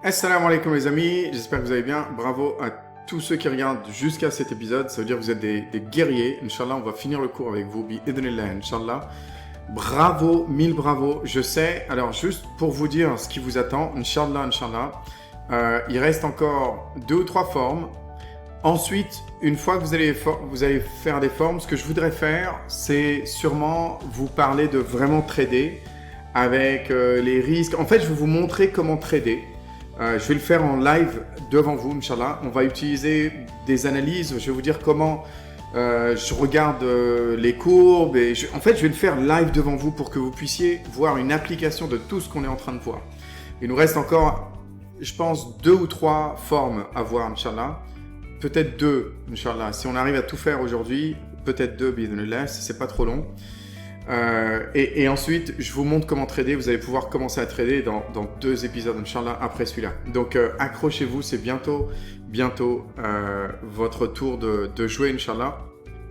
Assalamu alaikum les amis, j'espère que vous allez bien. Bravo à tous ceux qui regardent jusqu'à cet épisode, ça veut dire que vous êtes des guerriers. Inch'Allah, on va finir le cours avec vous, bi-idhnillah, Inch'Allah. Bravo, mille bravo, je sais. Alors juste pour vous dire ce qui vous attend, Inch'Allah, Inch'Allah, il reste encore 2 ou 3 formes. Ensuite, une fois que vous allez faire des formes, ce que je voudrais faire, c'est sûrement vous parler de vraiment trader avec les risques. En fait, je vais vous montrer comment trader. Je vais le faire en live devant vous, Inch'Allah. On va utiliser des analyses. Je vais vous dire comment je regarde les courbes. En fait, je vais le faire live devant vous pour que vous puissiez voir une application de tout ce qu'on est en train de voir. Il nous reste encore, je pense, 2 ou 3 formes à voir, Inch'Allah. Peut-être 2, Inch'Allah. Si on arrive à tout faire aujourd'hui, peut-être 2, bi-idhnillah, si c'est pas trop long. Et ensuite, je vous montre comment trader. Vous allez pouvoir commencer à trader dans 2 épisodes, Inch'Allah, après celui-là. Donc, accrochez-vous, c'est bientôt votre tour de jouer, Inch'Allah.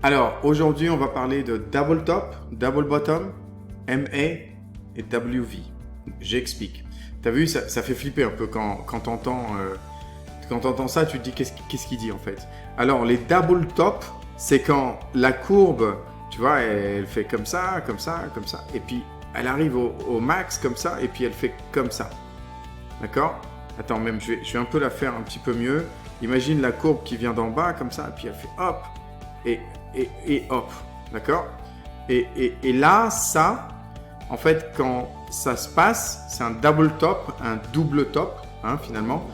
Alors, aujourd'hui, on va parler de double top, double bottom, MA et WV. J'explique. T'as vu, ça fait flipper un peu quand t'entends ça, tu te dis qu'est-ce qu'il dit en fait. Alors, les double top, c'est quand la courbe... Tu vois, elle fait comme ça, comme ça, comme ça. Et puis, elle arrive au max comme ça, et puis elle fait comme ça. D'accord? Attends, même, je vais un peu la faire un petit peu mieux. Imagine la courbe qui vient d'en bas, comme ça, et puis elle fait hop, et hop. D'accord? Et là, ça, en fait, quand ça se passe, c'est un double top, un double top, hein, finalement.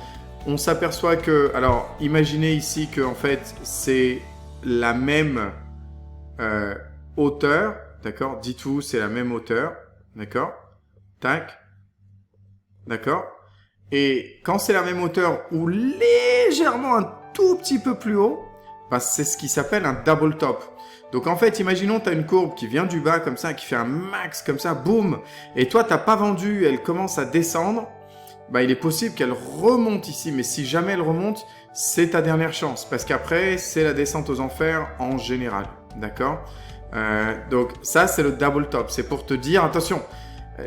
On s'aperçoit que, alors, imaginez ici que, en fait, c'est la même... hauteur, d'accord? Dites-vous, c'est la même hauteur, d'accord? Tac, d'accord? Et quand c'est la même hauteur ou légèrement un tout petit peu plus haut, bah, c'est ce qui s'appelle un double top. Donc en fait, imaginons tu as une courbe qui vient du bas comme ça, qui fait un max comme ça, boum, et toi tu n'as pas vendu, elle commence à descendre, bah, il est possible qu'elle remonte ici, mais si jamais elle remonte, c'est ta dernière chance, parce qu'après, c'est la descente aux enfers en général. D'accord? Donc ça c'est le double top, c'est pour te dire attention,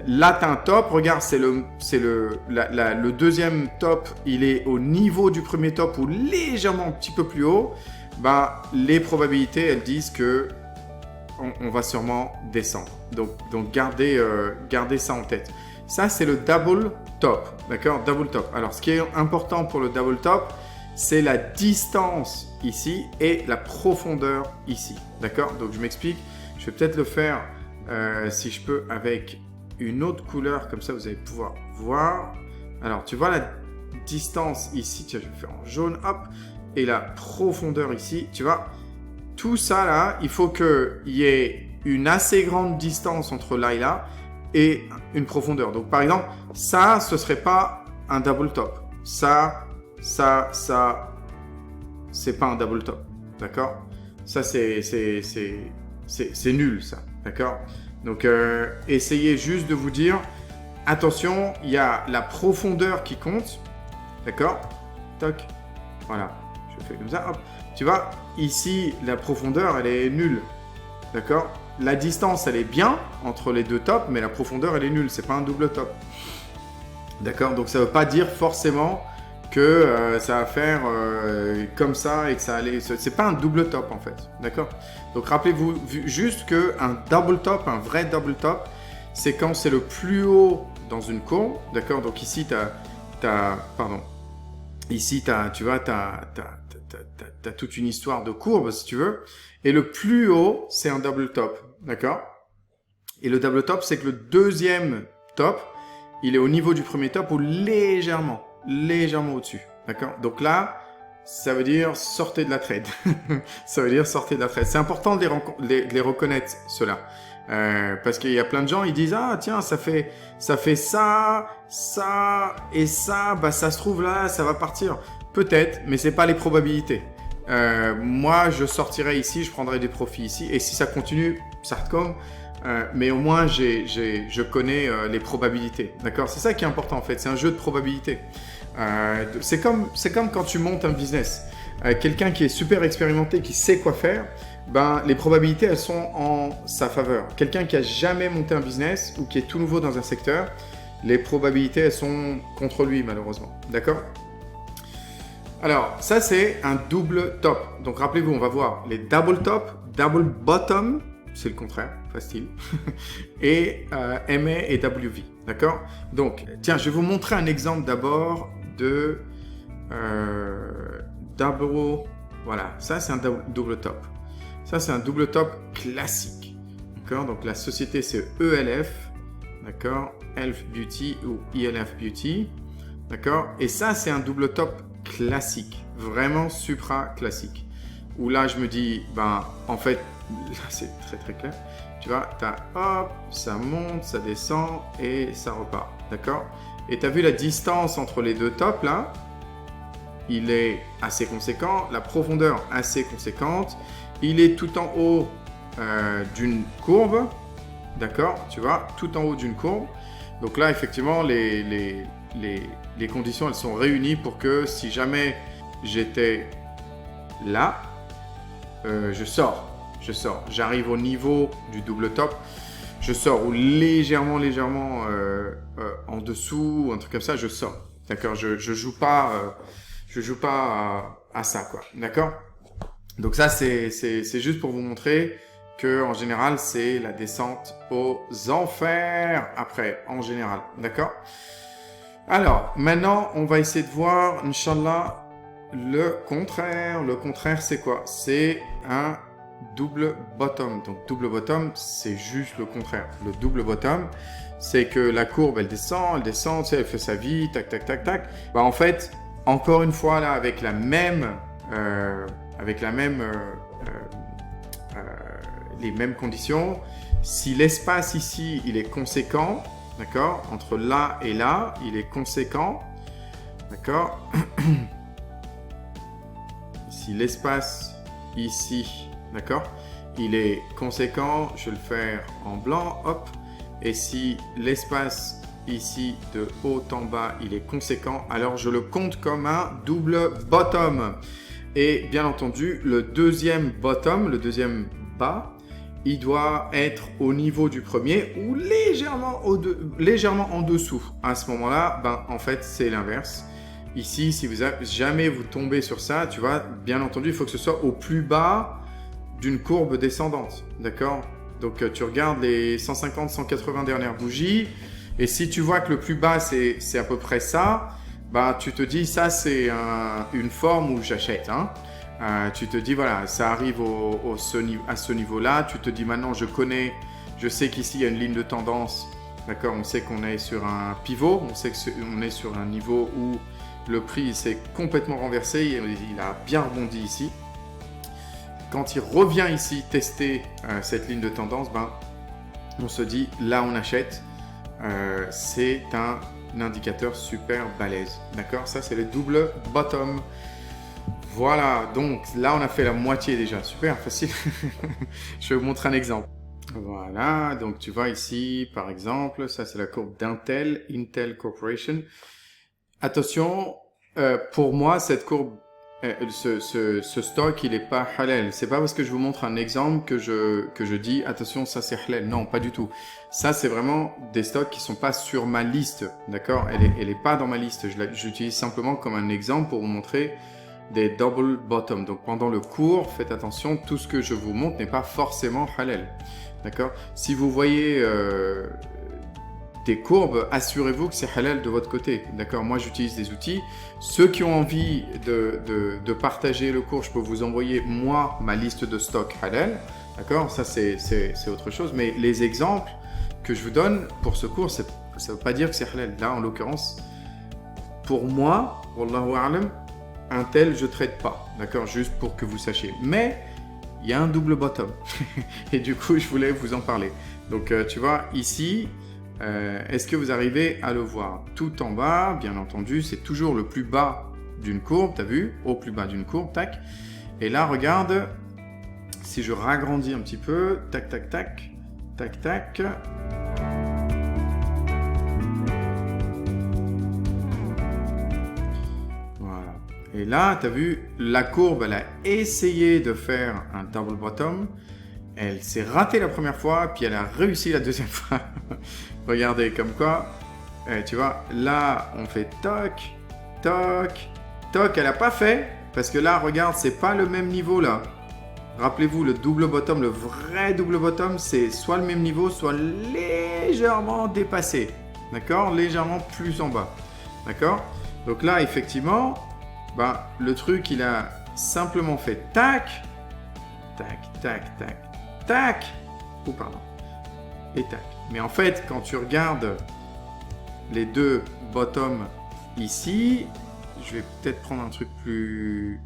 là tu as un top, regarde c'est le deuxième top, il est au niveau du premier top ou légèrement un petit peu plus haut, bah, les probabilités elles disent que on va sûrement descendre, donc gardez ça en tête. Ça c'est le double top, d'accord? Double top. Alors ce qui est important pour le double top, c'est la distance ici et la profondeur ici. D'accord? Donc, je m'explique. Je vais peut-être le faire, si je peux, avec une autre couleur. Comme ça, vous allez pouvoir voir. Alors, tu vois la distance ici. Tiens, je vais le faire en jaune. Hop. Et la profondeur ici. Tu vois, tout ça là, il faut qu'il y ait une assez grande distance entre là et là et une profondeur. Donc, par exemple, ça, ce ne serait pas un double top. Ça, c'est pas un double top, d'accord? Ça, c'est nul, ça, d'accord? Donc, essayez juste de vous dire, attention, il y a la profondeur qui compte, d'accord? Toc, voilà, je fais comme ça, hop. Tu vois, ici, la profondeur, elle est nulle, d'accord? La distance, elle est bien entre les 2 tops, mais la profondeur, elle est nulle, c'est pas un double top, d'accord? Donc, ça veut pas dire forcément que ça va faire comme ça et que ça allait... C'est pas un double top en fait, d'accord? Donc rappelez-vous juste qu'un double top, un vrai double top, c'est quand c'est le plus haut dans une courbe, d'accord? Donc ici, tu vois, t'as toute une histoire de courbe si tu veux, et le plus haut, c'est un double top, d'accord? Et le double top, c'est que le deuxième top, il est au niveau du premier top ou légèrement au-dessus, d'accord? Donc là, ça veut dire sortez de la trade. Ça veut dire sortez de la trade. C'est important de les reconnaître, ceux-là. Parce qu'il y a plein de gens, ils disent « Ah, tiens, ça fait ça, et ça, bah ça se trouve là, ça va partir. » Peut-être, mais c'est pas les probabilités. Moi, je sortirai ici, je prendrai des profits ici, et si ça continue, ça recommence. Mais au moins, je connais les probabilités. D'accord? C'est ça qui est important en fait. C'est un jeu de probabilités. C'est comme quand tu montes un business. Quelqu'un qui est super expérimenté, qui sait quoi faire, ben, les probabilités, elles sont en sa faveur. Quelqu'un qui a jamais monté un business ou qui est tout nouveau dans un secteur, les probabilités, elles sont contre lui, malheureusement. D'accord? Alors, ça, c'est un double top. Donc, rappelez-vous, on va voir les double top, double bottom, c'est le contraire, facile, et MA et WV. D'accord? Donc, tiens, je vais vous montrer un exemple d'abord de double. Voilà, ça, c'est un double top. Ça, c'est un double top classique. D'accord? Donc, la société, c'est ELF. D'accord? Elf Beauty ou ELF Beauty. D'accord? Et ça, c'est un double top classique. Vraiment supra classique. Où là, je me dis, ben, en fait, là, c'est très très clair. Tu vois, t'as hop, ça monte, ça descend et ça repart. D'accord? Et tu as vu la distance entre les deux tops là? Il est assez conséquent. La profondeur assez conséquente. Il est tout en haut d'une courbe. D'accord? Tu vois, tout en haut d'une courbe. Donc là, effectivement, les conditions, elles sont réunies pour que si jamais j'étais là, je sors. J'arrive au niveau du double top. Je sors ou légèrement en dessous, un truc comme ça, je sors. D'accord? Je joue pas à ça, quoi. D'accord? Donc ça, c'est juste pour vous montrer que en général, c'est la descente aux enfers après, en général. D'accord? Alors, maintenant, on va essayer de voir, Inch'Allah, le contraire. Le contraire, c'est quoi? C'est un double bottom. Donc, double bottom, c'est juste le contraire. Le double bottom, c'est que la courbe, elle descend, tu sais, elle fait sa vie, tac, tac, tac, tac. Bah, en fait, encore une fois, là, avec les mêmes conditions, si l'espace ici, il est conséquent, d'accord, entre là et là, il est conséquent, d'accord. Si l'espace ici, d'accord, il est conséquent, je vais le faire en blanc, hop. Et si l'espace ici de haut en bas, il est conséquent, alors je le compte comme un double bottom. Et bien entendu, le deuxième bottom, le deuxième bas, il doit être au niveau du premier ou légèrement en dessous. À ce moment-là, ben, en fait, c'est l'inverse. Ici, si jamais vous tombez sur ça, tu vois, bien entendu, il faut que ce soit au plus bas d'une courbe descendante. D'accord? Donc, tu regardes les 150, 180 dernières bougies. Et si tu vois que le plus bas, c'est à peu près ça, bah, tu te dis, ça, c'est une forme où j'achète. Hein. Tu te dis, voilà, ça arrive à ce niveau-là. Tu te dis, maintenant, je sais qu'ici, il y a une ligne de tendance. D'accord? On sait qu'on est sur un pivot. On sait qu'on est sur un niveau où le prix s'est complètement renversé. Il a bien rebondi ici. Quand il revient ici tester cette ligne de tendance, ben, on se dit, là, on achète. C'est un indicateur super balèze. D'accord? Ça, c'est le double bottom. Voilà, donc là, on a fait la moitié déjà. Super, facile. Je vais vous montrer un exemple. Voilà, donc tu vois ici, par exemple, ça, c'est la courbe d'Intel, Intel Corporation. Attention, pour moi, cette courbe, ce stock, il n'est pas halal. C'est pas parce que je vous montre un exemple que je dis attention, ça c'est halal. Non, pas du tout. Ça, c'est vraiment des stocks qui sont pas sur ma liste, d'accord? Elle est pas dans ma liste. J'utilise simplement comme un exemple pour vous montrer des double bottom. Donc pendant le cours, faites attention, tout ce que je vous montre n'est pas forcément halal, d'accord? Si vous voyez des courbes, assurez-vous que c'est halal de votre côté. D'accord? Moi, j'utilise des outils. Ceux qui ont envie de partager le cours, je peux vous envoyer, moi, ma liste de stock halal. D'accord? Ça, c'est autre chose. Mais les exemples que je vous donne pour ce cours, ça ne veut pas dire que c'est halal. Là, en l'occurrence, pour moi, Wallahu a'lam, un tel, je ne traite pas. D'accord? Juste pour que vous sachiez. Mais il y a un double bottom. Et du coup, je voulais vous en parler. Donc, tu vois, ici... est-ce que vous arrivez à le voir? Tout en bas, bien entendu, c'est toujours le plus bas d'une courbe, tu as vu? Au plus bas d'une courbe, tac. Et là, regarde, si je ragrandis un petit peu, tac, tac, tac, tac, tac. Voilà. Et là, tu as vu, la courbe, elle a essayé de faire un double bottom. Elle s'est ratée la première fois, puis elle a réussi la deuxième fois. Regardez, comme quoi, tu vois, là, on fait toc, toc, toc. Elle n'a pas fait, parce que là, regarde, c'est pas le même niveau, là. Rappelez-vous, le double bottom, le vrai double bottom, c'est soit le même niveau, soit légèrement dépassé. D'accord? Légèrement plus en bas. D'accord? Donc là, effectivement, ben, le truc, il a simplement fait tac, tac, tac, tac, tac. Oh, pardon. Et tac. Mais en fait, quand tu regardes les deux bottoms ici, je vais peut-être prendre un truc plus...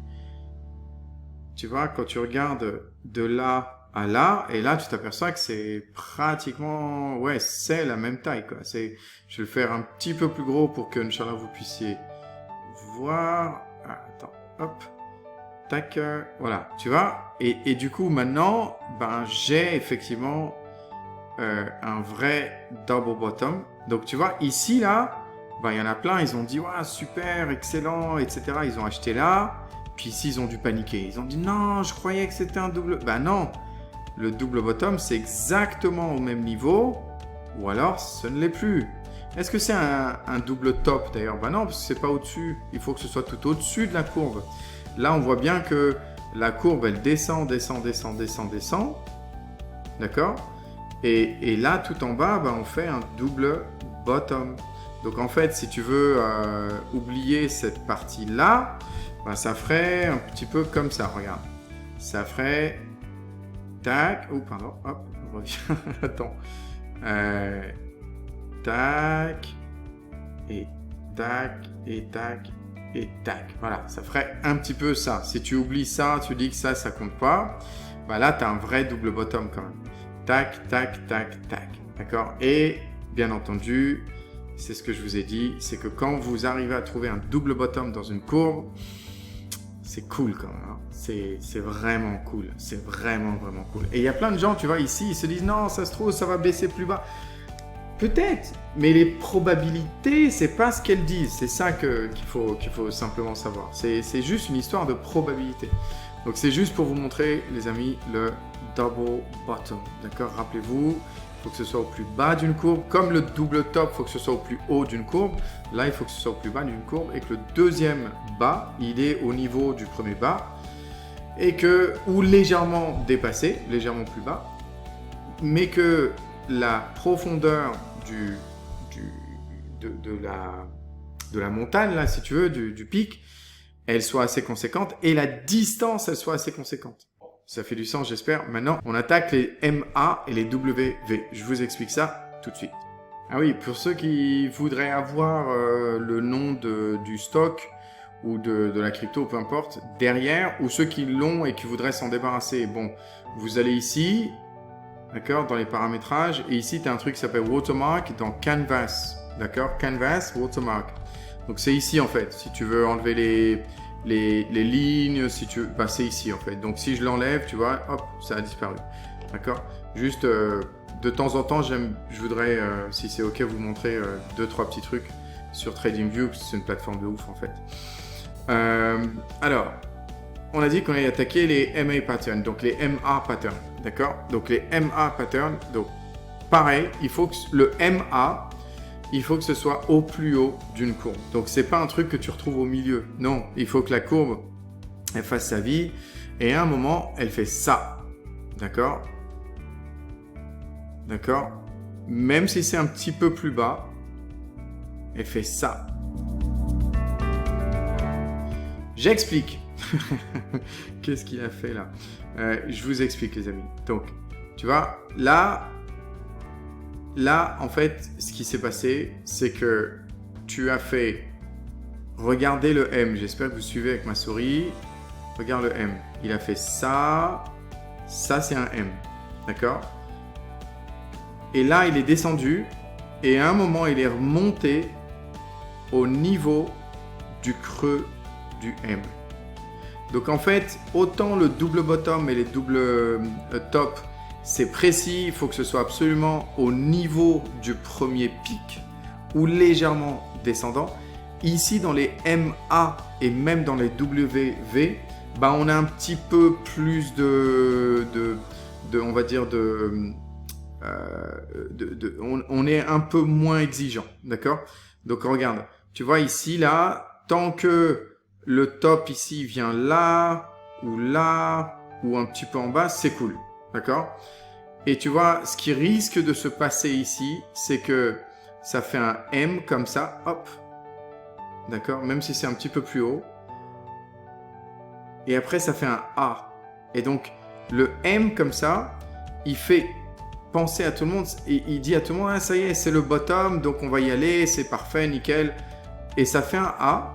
Tu vois, quand tu regardes de là à là, et là, tu t'aperçois que c'est pratiquement... Ouais, c'est la même taille, quoi. Je vais le faire un petit peu plus gros pour que, Inch'Allah, vous puissiez voir... Ah, attends, hop. Tac, voilà, tu vois. Et du coup, maintenant, ben, j'ai effectivement un vrai double bottom. Donc, tu vois, ici, là, ben, il y en a plein, ils ont dit, ouais, super, excellent, etc. Ils ont acheté là. Puis ici, ils ont dû paniquer. Ils ont dit, non, je croyais que c'était un double... Ben non, le double bottom, c'est exactement au même niveau, ou alors, ce ne l'est plus. Est-ce que c'est un double top, d'ailleurs? Ben non, parce que c'est pas au-dessus. Il faut que ce soit tout au-dessus de la courbe. Là, on voit bien que la courbe, elle descend, descend, descend, descend, descend. D'accord? Et là, tout en bas, ben, on fait un double bottom. Donc, en fait, si tu veux oublier cette partie-là, ben, ça ferait un petit peu comme ça, regarde. Ça ferait... Tac. Oh, pardon. Hop, on revient. Attends. Tac. Et tac. Et tac. Et tac. Voilà, ça ferait un petit peu ça. Si tu oublies ça, tu dis que ça compte pas. Ben là, tu as un vrai double bottom quand même. Tac, tac, tac, tac. D'accord? Et bien entendu, c'est ce que je vous ai dit, c'est que quand vous arrivez à trouver un double bottom dans une courbe, c'est cool quand même. Hein. C'est vraiment cool. C'est vraiment, vraiment cool. Et il y a plein de gens, tu vois, ici, ils se disent non, ça se trouve, ça va baisser plus bas. Peut-être, mais les probabilités, c'est pas ce qu'elles disent. C'est ça qu'il faut simplement savoir. C'est juste une histoire de probabilité. Donc c'est juste pour vous montrer, les amis, le double bottom. D'accord? Rappelez-vous, il faut que ce soit au plus bas d'une courbe. Comme le double top, il faut que ce soit au plus haut d'une courbe. Là, il faut que ce soit au plus bas d'une courbe et que le deuxième bas, il est au niveau du premier bas et que, ou légèrement dépassé, légèrement plus bas, mais que la profondeur de la montagne, là, si tu veux, du pic, elle soit assez conséquente et la distance, elle soit assez conséquente. Ça fait du sens, j'espère. Maintenant, on attaque les MA et les WV. Je vous explique ça tout de suite. Ah oui, pour ceux qui voudraient avoir le nom du stock ou de la crypto, peu importe, derrière, ou ceux qui l'ont et qui voudraient s'en débarrasser, bon, vous allez ici, d'accord, dans les paramétrages, et ici, tu as un truc qui s'appelle Watermark dans Canvas, d'accord, Canvas, Watermark. Donc, c'est ici, en fait, si tu veux enlever les lignes, si tu veux, bah, c'est ici, en fait. Donc, si je l'enlève, tu vois, hop, ça a disparu, d'accord. Juste, de temps en temps, je voudrais, si c'est OK, vous montrer 2-3 petits trucs sur TradingView, parce que c'est une plateforme de ouf, en fait. Alors, on a dit qu'on allait attaquer les MA patterns, donc les MA patterns, d'accord? Donc les MA patterns, donc pareil, il faut que le MA, il faut que ce soit au plus haut d'une courbe. Donc c'est pas un truc que tu retrouves au milieu. Non, il faut que la courbe, elle fasse sa vie et à un moment, elle fait ça, d'accord? D'accord? Même si c'est un petit peu plus bas, elle fait ça. J'explique. Qu'est-ce qu'il a fait là? Je vous explique, les amis. Donc, tu vois, là, en fait, ce qui s'est passé, c'est que tu as fait... Regardez le M. J'espère que vous suivez avec ma souris. Regarde le M. Il a fait ça. Ça, c'est un M. D'accord? Et là, il est descendu. Et à un moment, il est remonté au niveau du creux du M. Donc en fait, autant le double bottom et les double top, c'est précis, il faut que ce soit absolument au niveau du premier pic ou légèrement descendant. Ici, dans les MA et même dans les WV, bah, on a un petit peu plus on va dire on est un peu moins exigeant, d'accord? Donc regarde, tu vois ici, là, tant que le top ici vient là, ou un petit peu en bas, c'est cool, d'accord? Et tu vois, ce qui risque de se passer ici, c'est que ça fait un M comme ça, hop, d'accord? Même si c'est un petit peu plus haut. Et après, ça fait un A. Et donc, le M comme ça, il fait penser à tout le monde, et il dit à tout le monde, ah, ça y est, c'est le bottom, donc on va y aller, c'est parfait, nickel. Et ça fait un A.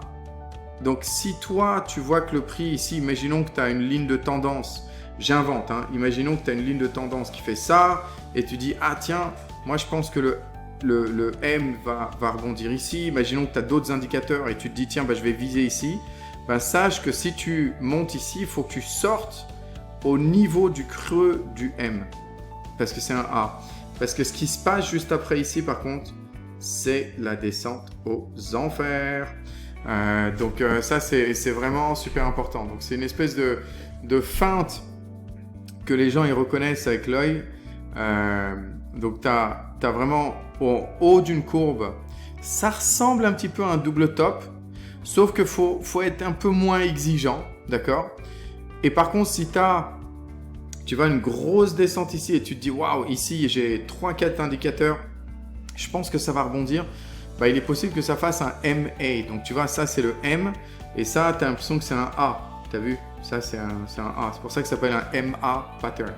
Donc, si toi, tu vois que le prix ici, imaginons que tu as une ligne de tendance, j'invente, hein, imaginons que tu as une ligne de tendance qui fait ça, et tu dis, ah tiens, moi je pense que le M va rebondir ici, imaginons que tu as d'autres indicateurs, et tu te dis, tiens, bah, je vais viser ici, bah, sache que si tu montes ici, il faut que tu sortes au niveau du creux du M, parce que c'est un A. Parce que ce qui se passe juste après ici, par contre, c'est la descente aux enfers. Donc ça, c'est vraiment super important. Donc c'est une espèce de feinte que les gens ils reconnaissent avec l'œil. Donc tu as vraiment au haut d'une courbe, ça ressemble un petit peu à un double top, sauf qu'il faut être un peu moins exigeant, d'accord? Et par contre, si tu vois une grosse descente ici et tu te dis, waouh, ici j'ai 3-4 indicateurs, je pense que ça va rebondir. Bah, il est possible que ça fasse un MA. Donc, tu vois, ça, c'est le M. Et ça, tu as l'impression que c'est un A. Tu as vu? Ça, c'est un A. C'est pour ça que ça s'appelle un MA pattern.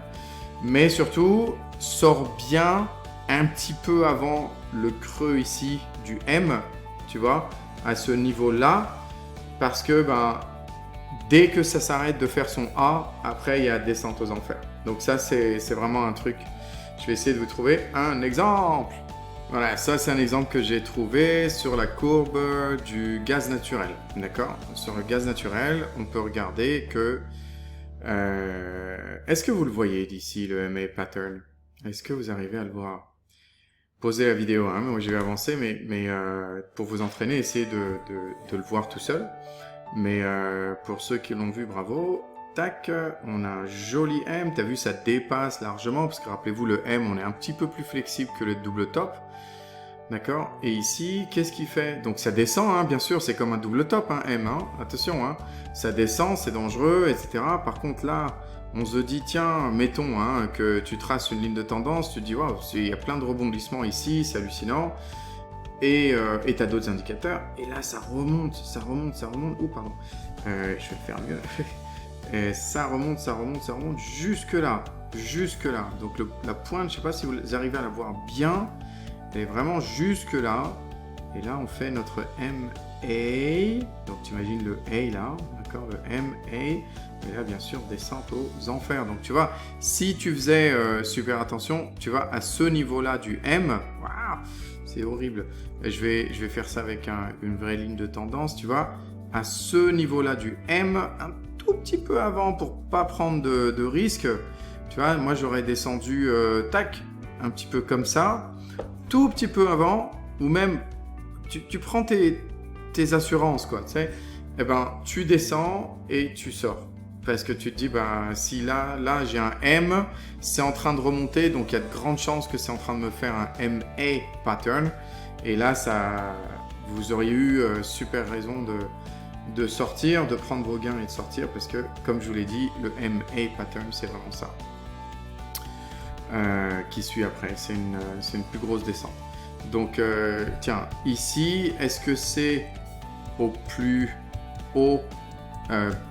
Mais surtout, sors bien un petit peu avant le creux ici du M, tu vois, à ce niveau-là. Parce que, ben, dès que ça s'arrête de faire son A, après, il y a descente aux enfers. Donc, ça, c'est vraiment un truc. Je vais essayer de vous trouver un exemple. Voilà, ça c'est un exemple que j'ai trouvé sur la courbe du gaz naturel, d'accord? Sur le gaz naturel, on peut regarder que... Est-ce que vous le voyez d'ici, le MA pattern? Est-ce que vous arrivez à le voir? Posez la vidéo, hein, moi je vais avancer, mais pour vous entraîner, essayez de le voir tout seul. Mais pour ceux qui l'ont vu, bravo. Tac, on a un joli M, t'as vu, ça dépasse largement, parce que rappelez-vous, le M, on est un petit peu plus flexible que le double top. D'accord? Et ici, qu'est-ce qu'il fait? Donc ça descend, hein, bien sûr, c'est comme un double top, hein, M, hein, attention, hein, ça descend, c'est dangereux, etc. Par contre là, on se dit, tiens, mettons hein, que tu traces une ligne de tendance, tu te dis, waouh, il y a plein de rebondissements ici, c'est hallucinant. Et tu as d'autres indicateurs, et là ça remonte, oh pardon, je vais le faire mieux. Et ça remonte jusque là. Donc la pointe, je sais pas si vous arrivez à la voir bien, elle est vraiment jusque là. Et là, on fait notre MA. Donc tu imagines le A là, d'accord, le MA. Et là, bien sûr, descente aux enfers. Donc tu vois, si tu faisais super attention, tu vois, à ce niveau-là du M, waouh, c'est horrible. Et je vais faire ça avec une vraie ligne de tendance, tu vois. À ce niveau-là du M, un tout petit peu avant pour pas prendre de risque. Tu vois, moi j'aurais descendu, tac, un petit peu comme ça, tout petit peu avant, ou même tu prends tes assurances, quoi, tu sais. Eh ben, tu descends et tu sors. Parce que tu te dis, ben, si là j'ai un M, c'est en train de remonter, donc il y a de grandes chances que c'est en train de me faire un MA pattern. Et là, vous auriez eu super raison de sortir, de prendre vos gains et de sortir, parce que, comme je vous l'ai dit, le MA pattern, c'est vraiment ça. Qui suit après, c'est une plus grosse descente. Donc, tiens, ici, est-ce que c'est au plus haut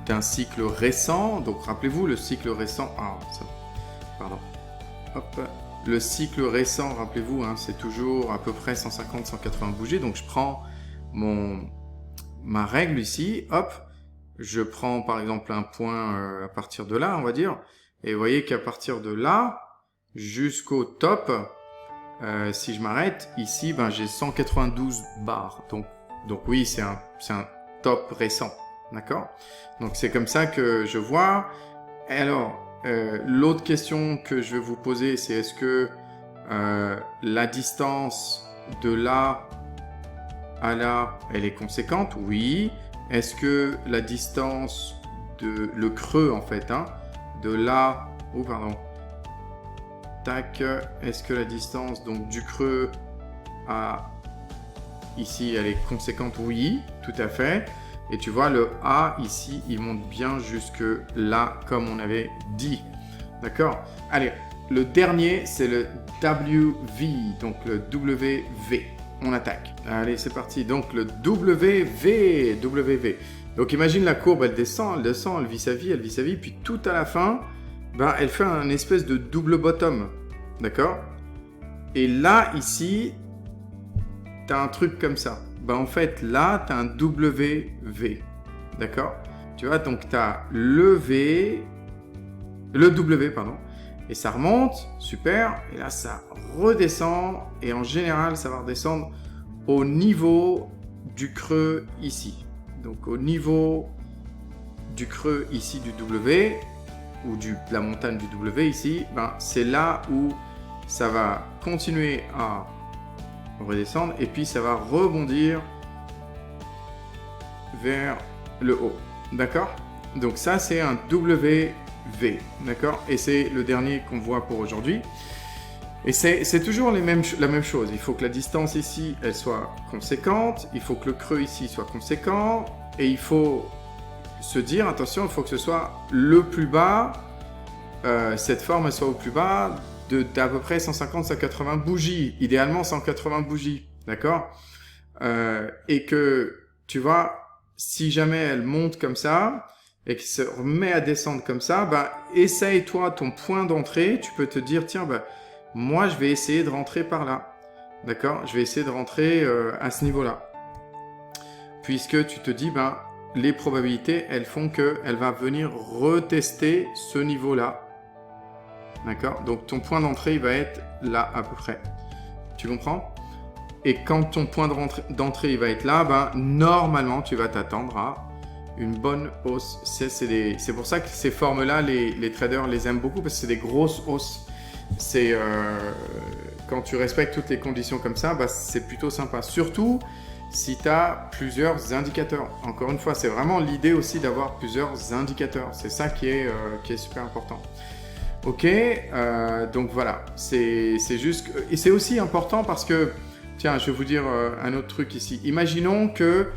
d'un cycle récent? Donc, rappelez-vous, le cycle récent... Ah, ça... Pardon. Hop. Le cycle récent, rappelez-vous, hein, c'est toujours à peu près 150-180 bougies. Donc, je prends ma règle ici, hop, je prends par exemple un point à partir de là, on va dire, et vous voyez qu'à partir de là, jusqu'au top, si je m'arrête, ici, ben, j'ai 192 barres. Donc oui, c'est un top récent, d'accord? Donc c'est comme ça que je vois. Et alors, l'autre question que je vais vous poser, c'est est-ce que la distance de là à là, elle est conséquente? Oui. Est-ce que la distance le creux en fait, hein, de là, oh pardon, tac, est-ce que la distance donc du creux à ici, elle est conséquente? Oui, tout à fait. Et tu vois, le A ici, il monte bien jusque là, comme on avait dit. D'accord? Allez, le dernier, c'est le WV, donc le WV. On attaque. Allez, c'est parti. Donc le WV. Donc imagine la courbe, elle descend, elle vit sa vie, puis tout à la fin, ben, elle fait un espèce de double bottom. D'accord? Et là, ici, tu as un truc comme ça. Ben, en fait, là, tu as un WV. D'accord? Tu vois, donc tu as le W, pardon. Et ça remonte, super. Et là, ça redescend. Et en général, ça va redescendre au niveau du creux ici. Donc, au niveau du creux ici du W, ou de la montagne du W ici, ben, c'est là où ça va continuer à redescendre. Et puis, ça va rebondir vers le haut. D'accord? Donc, ça, c'est un WV. D'accord? Et c'est le dernier qu'on voit pour aujourd'hui. Et c'est toujours la même chose. Il faut que la distance ici, elle soit conséquente. Il faut que le creux ici soit conséquent. Et il faut se dire, attention, il faut que ce soit le plus bas. Cette forme, elle soit au plus bas d'à peu près 150-180 bougies. Idéalement, 180 bougies. D'accord? Et que, tu vois, si jamais elle monte comme ça, et qu'il se remet à descendre comme ça, bah, essaye toi ton point d'entrée, tu peux te dire, tiens, bah, moi je vais essayer de rentrer par là, d'accord? Je vais essayer de rentrer à ce niveau-là. Puisque tu te dis, bah, les probabilités, elles font qu'elle va venir retester ce niveau-là, d'accord? Donc ton point d'entrée, il va être là à peu près. Tu comprends? Et quand ton point d'entrée, il va être là, bah, normalement, tu vas t'attendre à une bonne hausse. C'est pour ça que ces formes-là, les traders les aiment beaucoup, parce que c'est des grosses hausses. Quand tu respectes toutes les conditions comme ça, bah, c'est plutôt sympa. Surtout si tu as plusieurs indicateurs. Encore une fois, c'est vraiment l'idée aussi d'avoir plusieurs indicateurs. C'est ça qui est super important. Ok, donc voilà. C'est juste et c'est aussi important parce que, tiens, je vais vous dire un autre truc ici. Imaginons que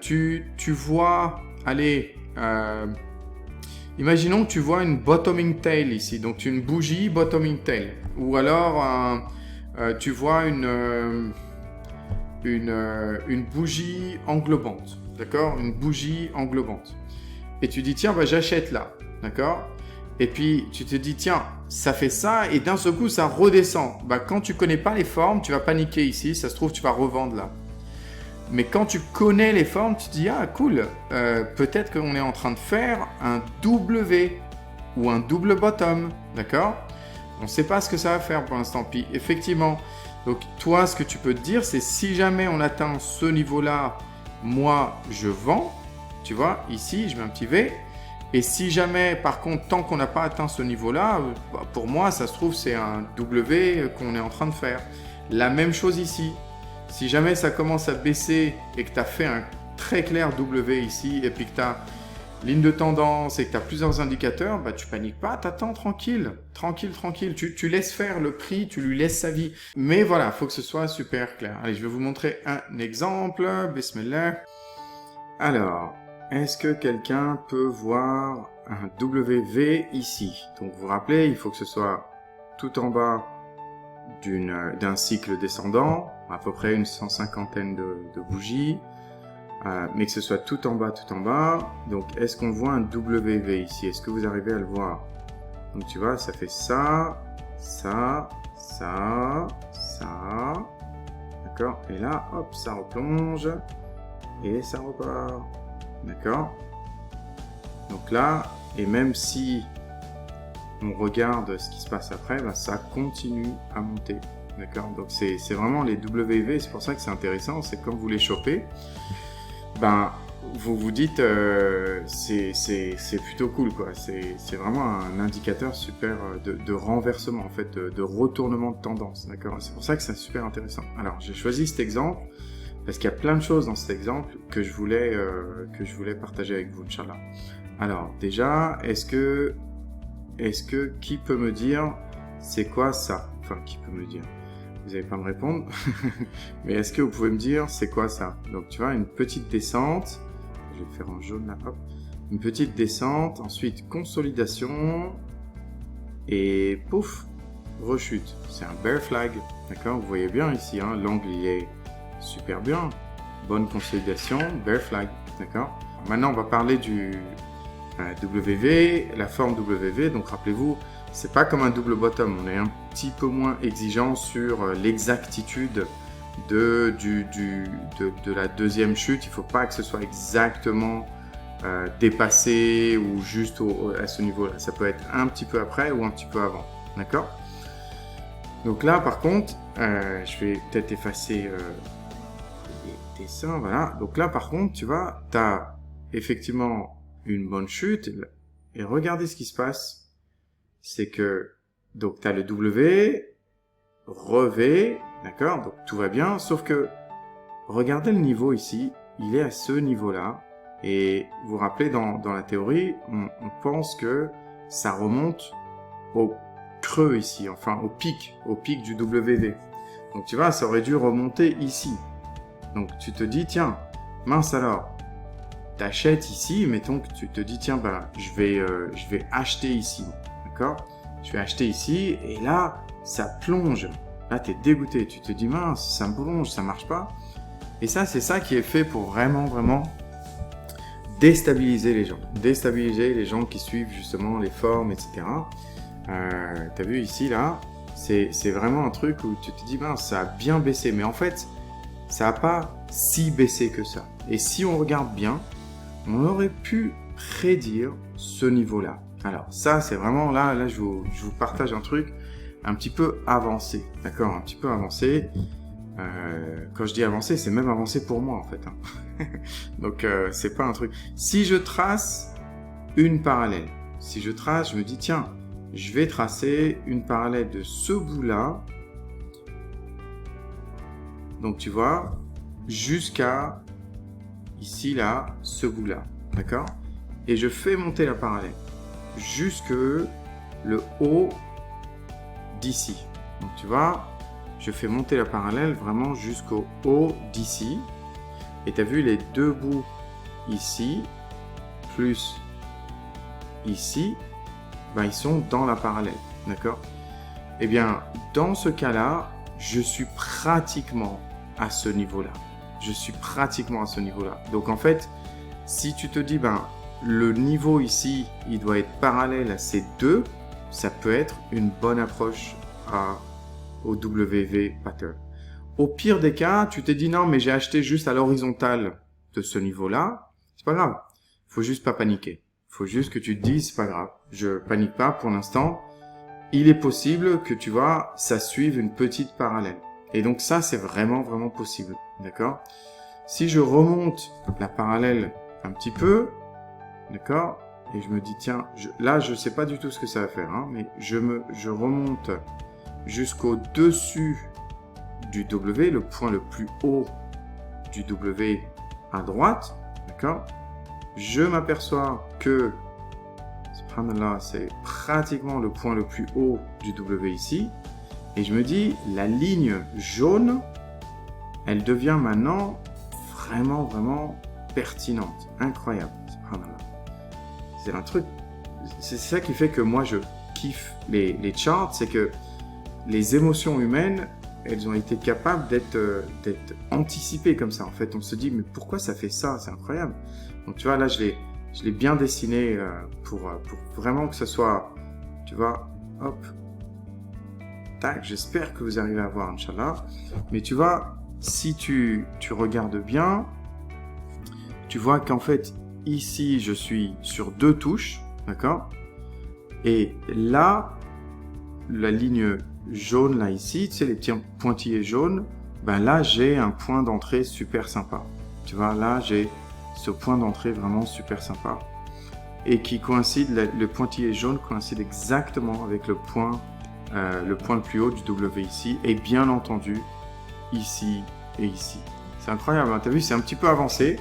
tu vois, allez, imaginons que tu vois une bottoming tail ici, donc une bougie bottoming tail, ou alors tu vois une bougie englobante, d'accord, une bougie englobante, et tu dis tiens, bah, j'achète là, d'accord, et puis tu te dis tiens, ça fait ça, et d'un seul coup ça redescend. Bah, quand tu connais pas les formes, tu vas paniquer ici, ça se trouve tu vas revendre là. Mais quand tu connais les formes, tu te dis, ah cool, peut-être qu'on est en train de faire un W ou un double bottom, d'accord? On ne sait pas ce que ça va faire pour l'instant. Puis effectivement, donc toi, ce que tu peux te dire, c'est si jamais on atteint ce niveau-là, moi, je vends, tu vois, ici, je mets un petit V. Et si jamais, par contre, tant qu'on n'a pas atteint ce niveau-là, pour moi, ça se trouve, c'est un W qu'on est en train de faire. La même chose ici. Si jamais ça commence à baisser et que tu as fait un très clair W ici et puis que tu as ligne de tendance et que tu as plusieurs indicateurs, bah, tu paniques pas, t'attends tranquille. Tu laisses faire le prix, tu lui laisses sa vie. Mais voilà, il faut que ce soit super clair. Allez, je vais vous montrer un exemple. Bismillah. Alors, est-ce que quelqu'un peut voir un WV ici? Donc vous vous rappelez, il faut que ce soit tout en bas d'un cycle descendant, à peu près une 150aine de bougies, mais que ce soit tout en bas. Donc, est-ce qu'on voit un WV ici? Est-ce que vous arrivez à le voir? Donc, tu vois, ça fait ça, ça, ça, ça, d'accord? Et là, hop, ça replonge, et ça repart, d'accord? Donc là, et même si on regarde ce qui se passe après, ben, ça continue à monter. D'accord? Donc c'est vraiment les WV, c'est pour ça que c'est intéressant, c'est quand vous les chopez, ben, vous vous dites c'est plutôt cool, quoi. C'est vraiment un indicateur super de renversement, en fait, de retournement de tendance. D'accord? C'est pour ça que c'est super intéressant. Alors j'ai choisi cet exemple parce qu'il y a plein de choses dans cet exemple que je voulais partager avec vous, Inch'Allah. Alors déjà, est-ce que qui peut me dire c'est quoi ça? Enfin, qui peut me dire? Vous n'allez pas me répondre. Mais est-ce que vous pouvez me dire, c'est quoi ça? Donc, tu vois, une petite descente. Je vais le faire en jaune là, hop. Une petite descente, ensuite consolidation. Et pouf, rechute. C'est un bear flag. D'accord? Vous voyez bien ici, hein, l'angle il est super bien. Bonne consolidation, bear flag. D'accord? Maintenant, on va parler du WV, la forme WV. Donc, rappelez-vous, c'est pas comme un double bottom. On est un petit peu moins exigeant sur l'exactitude de la deuxième chute. Il faut pas que ce soit exactement dépassé ou juste à ce niveau-là. Ça peut être un petit peu après ou un petit peu avant. D'accord? Donc là, par contre, je vais peut-être effacer les dessins. Voilà. Donc là, par contre, tu vois, tu as effectivement une bonne chute. Et regardez ce qui se passe. C'est que, donc, tu as le W, V, d'accord? Donc, tout va bien. Sauf que, regardez le niveau ici. Il est à ce niveau-là. Et vous vous rappelez, dans la théorie, on pense que ça remonte au creux ici, enfin au pic du WV. Donc tu vois, ça aurait dû remonter ici. Donc tu te dis, tiens, mince alors, t'achètes ici, mettons que tu te dis, tiens, bah, je vais acheter ici, d'accord? Je vais acheter ici, et là, ça plonge. Là, t'es dégoûté, tu te dis, mince, ça me plonge, ça marche pas. Et ça, c'est ça qui est fait pour vraiment déstabiliser les gens qui suivent justement les formes, etc. T'as vu ici, là, c'est vraiment un truc où tu te dis, ben, ça a bien baissé. Mais en fait, ça n'a pas si baissé que ça. Et si on regarde bien, on aurait pu prédire ce niveau-là. Alors, ça, c'est vraiment, là je vous partage un truc un petit peu avancé. D'accord? Un petit peu avancé. Quand je dis avancé, c'est même avancé pour moi, en fait. Hein. Donc, c'est pas un truc... Si je trace une parallèle, je me dis, tiens, je vais tracer une parallèle de ce bout-là. Donc, tu vois, jusqu'à ici, là, ce bout-là. D'accord? Et je fais monter la parallèle jusque le haut d'ici. Donc, tu vois, je fais monter la parallèle vraiment jusqu'au haut d'ici. Et tu as vu les deux bouts ici, plus ici, ben, ils sont dans la parallèle. D'accord? Eh bien, dans ce cas-là, je suis pratiquement à ce niveau-là. Donc, en fait, si tu te dis, ben, le niveau ici, il doit être parallèle à ces deux, ça peut être une bonne approche au WV pattern. Au pire des cas, tu t'es dit non, mais j'ai acheté juste à l'horizontale de ce niveau-là. C'est pas grave. Faut juste pas paniquer. Faut juste que tu te dises, c'est pas grave. Je panique pas pour l'instant. Il est possible que tu vois, ça suive une petite parallèle. Et donc ça, c'est vraiment possible. D'accord? Si je remonte la parallèle un petit peu, d'accord? Et je me dis, tiens, là, je sais pas du tout ce que ça va faire, hein, mais je remonte jusqu'au dessus du W, le point le plus haut du W à droite, d'accord? Je m'aperçois que, subhanallah, c'est pratiquement le point le plus haut du W ici, et je me dis, la ligne jaune, elle devient maintenant vraiment pertinente, incroyable, subhanallah. C'est un truc, c'est ça qui fait que moi je kiffe les charts, c'est que les émotions humaines, elles ont été capables d'être anticipées comme ça. En fait, on se dit, mais pourquoi ça fait ça? C'est incroyable. Donc, tu vois, là, je l'ai bien dessiné pour vraiment que ce soit, tu vois, hop, tac, j'espère que vous arrivez à voir, Inch'Allah. Mais tu vois, si tu regardes bien, tu vois qu'en fait, ici, je suis sur deux touches, d'accord? Et là, la ligne jaune là ici, tu sais les petits pointillés jaunes, ben là j'ai un point d'entrée super sympa. Tu vois, là j'ai ce point d'entrée vraiment super sympa et qui coïncide, le pointillé jaune coïncide exactement avec le point le plus haut du W ici et bien entendu ici et ici. C'est incroyable, hein, t'as vu, c'est un petit peu avancé,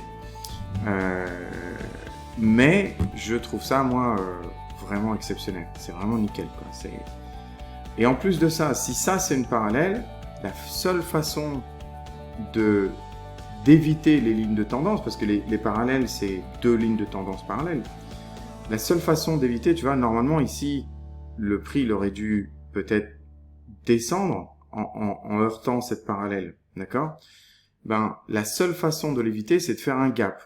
mais je trouve ça moi vraiment exceptionnel. C'est vraiment nickel, quoi. Et en plus de ça, si ça c'est une parallèle, la seule façon d'éviter les lignes de tendance, parce que les parallèles c'est 2 lignes de tendance parallèles, la seule façon d'éviter, tu vois, normalement ici, le prix il aurait dû peut-être descendre en heurtant cette parallèle, d'accord? Ben, la seule façon de l'éviter, c'est de faire un gap.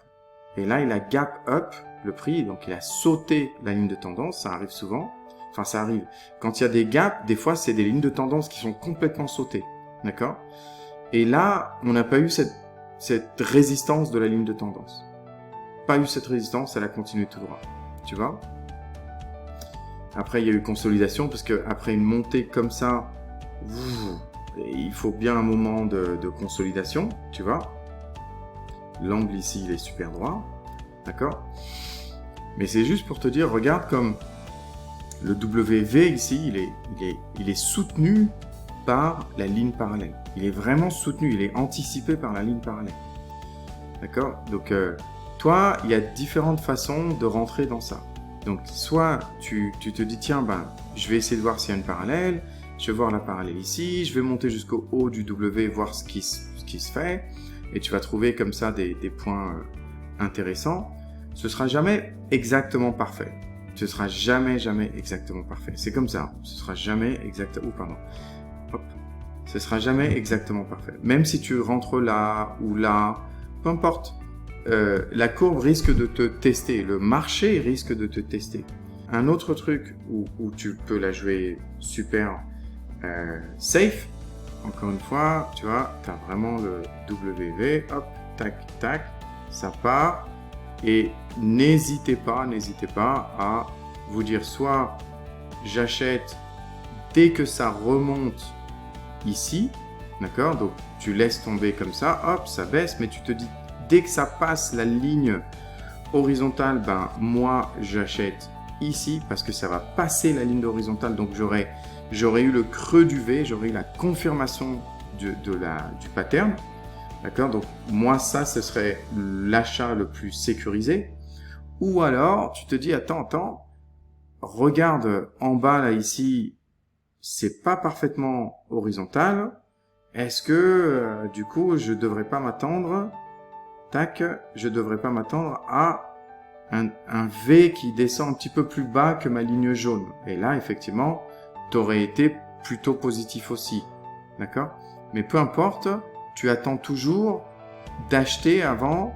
Et là, il a gap up, le prix, donc il a sauté la ligne de tendance, ça arrive souvent. Enfin, ça arrive. Quand il y a des gaps, des fois, c'est des lignes de tendance qui sont complètement sautées, d'accord? Et là, on n'a pas eu cette résistance de la ligne de tendance. Pas eu cette résistance, elle a continué tout droit, tu vois? Après, il y a eu consolidation, parce que après une montée comme ça, il faut bien un moment de consolidation, tu vois. L'angle ici, il est super droit, d'accord? Mais c'est juste pour te dire, regarde comme le WV ici, il est soutenu par la ligne parallèle. Il est vraiment soutenu, il est anticipé par la ligne parallèle. D'accord? Donc, toi, il y a différentes façons de rentrer dans ça. Donc, soit tu te dis, tiens, ben, je vais essayer de voir s'il y a une parallèle, je vais voir la parallèle ici, je vais monter jusqu'au haut du W, voir ce qui se fait, et tu vas trouver comme ça des points intéressants. Ce sera jamais exactement parfait. Ce sera jamais exactement parfait. C'est comme ça. Ce sera jamais exactement... Oh, pardon. Hop. Ce sera jamais exactement parfait. Même si tu rentres là ou là, peu importe. La courbe risque de te tester. Le marché risque de te tester. Un autre truc où tu peux la jouer super safe, encore une fois, tu vois, tu as vraiment le WV, hop, tac, tac, ça part. Et n'hésitez pas à vous dire soit j'achète dès que ça remonte ici, d'accord? Donc tu laisses tomber comme ça, hop, ça baisse, mais tu te dis dès que ça passe la ligne horizontale, ben moi j'achète ici parce que ça va passer la ligne horizontale, donc j'aurais eu le creux du V, j'aurais eu la confirmation du pattern. D'accord? Donc, moi, ça, ce serait l'achat le plus sécurisé. Ou alors, tu te dis, attends, regarde en bas, là, ici, c'est pas parfaitement horizontal. Est-ce que, du coup, je devrais pas m'attendre, à un V qui descend un petit peu plus bas que ma ligne jaune. Et là, effectivement, t'aurais été plutôt positif aussi. D'accord? Mais peu importe, tu attends toujours d'acheter avant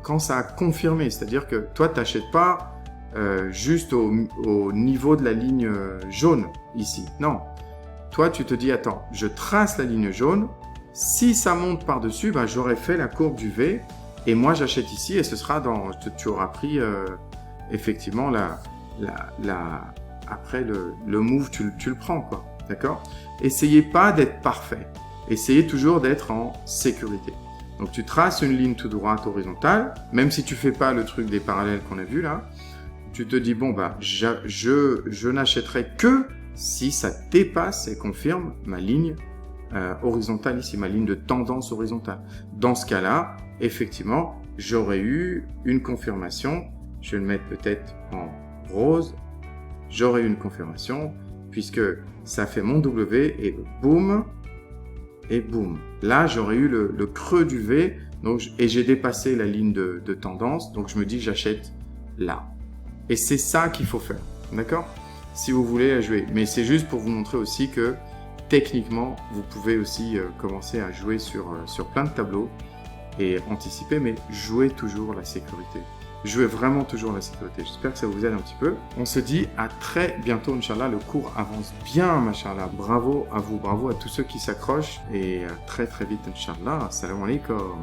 quand ça a confirmé. C'est-à-dire que toi, tu n'achètes pas juste au niveau de la ligne jaune ici. Non. Toi, tu te dis, attends, je trace la ligne jaune. Si ça monte par-dessus, ben, j'aurais fait la courbe du V. Et moi, j'achète ici et ce sera tu auras pris effectivement après le move, tu le prends, quoi. D'accord? Essayez pas d'être parfait. Essayez toujours d'être en sécurité. Donc, tu traces une ligne tout droite horizontale, même si tu fais pas le truc des parallèles qu'on a vu là. Tu te dis, bon, bah, je n'achèterai que si ça dépasse et confirme ma ligne horizontale ici, ma ligne de tendance horizontale. Dans ce cas-là, effectivement, j'aurais eu une confirmation. Je vais le mettre peut-être en rose. J'aurais eu une confirmation puisque ça fait mon W et boum. Et boum, là j'aurais eu le creux du V et j'ai dépassé la ligne de tendance, donc je me dis j'achète là. Et c'est ça qu'il faut faire, d'accord? Si vous voulez la jouer. Mais c'est juste pour vous montrer aussi que techniquement, vous pouvez aussi commencer à jouer sur plein de tableaux et anticiper, mais jouez toujours la sécurité. Jouez vraiment toujours la sécurité. J'espère que ça vous aide un petit peu. On se dit à très bientôt, Inch'Allah. Le cours avance bien, Machallah. Bravo à vous, bravo à tous ceux qui s'accrochent. Et à très très vite, Inch'Allah. Assalamu alaikum.